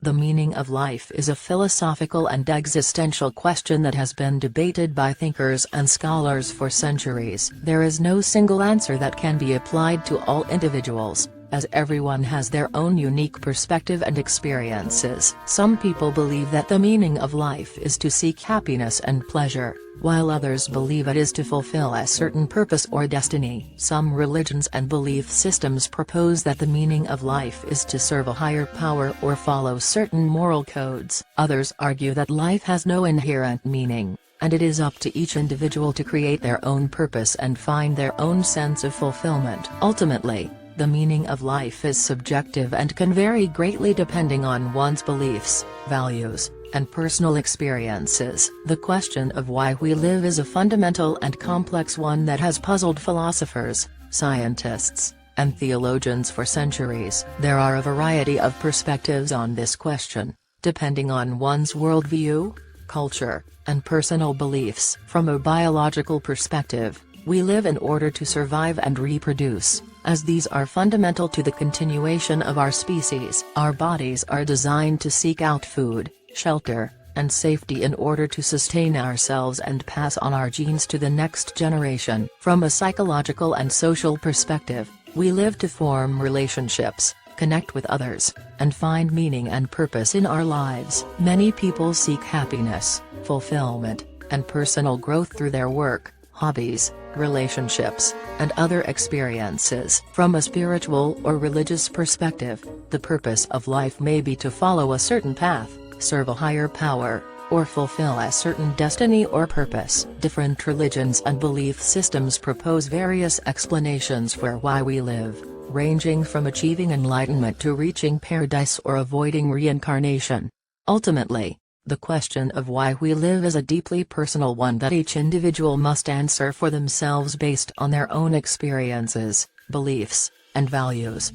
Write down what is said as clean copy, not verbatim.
The meaning of life is a philosophical and existential question that has been debated by thinkers and scholars for centuries. There is no single answer that can be applied to all individuals, as everyone has their own unique perspective and experiences. Some people believe that the meaning of life is to seek happiness and pleasure, while others believe it is to fulfill a certain purpose or destiny. Some religions and belief systems propose that the meaning of life is to serve a higher power or follow certain moral codes. Others argue that life has no inherent meaning, and it is up to each individual to create their own purpose and find their own sense of fulfillment. Ultimately, the meaning of life is subjective and can vary greatly depending on one's beliefs, values, and personal experiences. The question of why we live is a fundamental and complex one that has puzzled philosophers, scientists, and theologians for centuries. There are a variety of perspectives on this question, depending on one's worldview, culture, and personal beliefs. From a biological perspective, we live in order to survive and reproduce, as these are fundamental to the continuation of our species. Our bodies are designed to seek out food, shelter, and safety in order to sustain ourselves and pass on our genes to the next generation. From a psychological and social perspective, we live to form relationships, connect with others, and find meaning and purpose in our lives. Many people seek happiness, fulfillment, and personal growth through their work, hobbies, relationships, and other experiences. From a spiritual or religious perspective, the purpose of life may be to follow a certain path, serve a higher power, or fulfill a certain destiny or purpose. Different religions and belief systems propose various explanations for why we live, ranging from achieving enlightenment to reaching paradise or avoiding reincarnation. Ultimately, the question of why we live is a deeply personal one that each individual must answer for themselves based on their own experiences, beliefs, and values.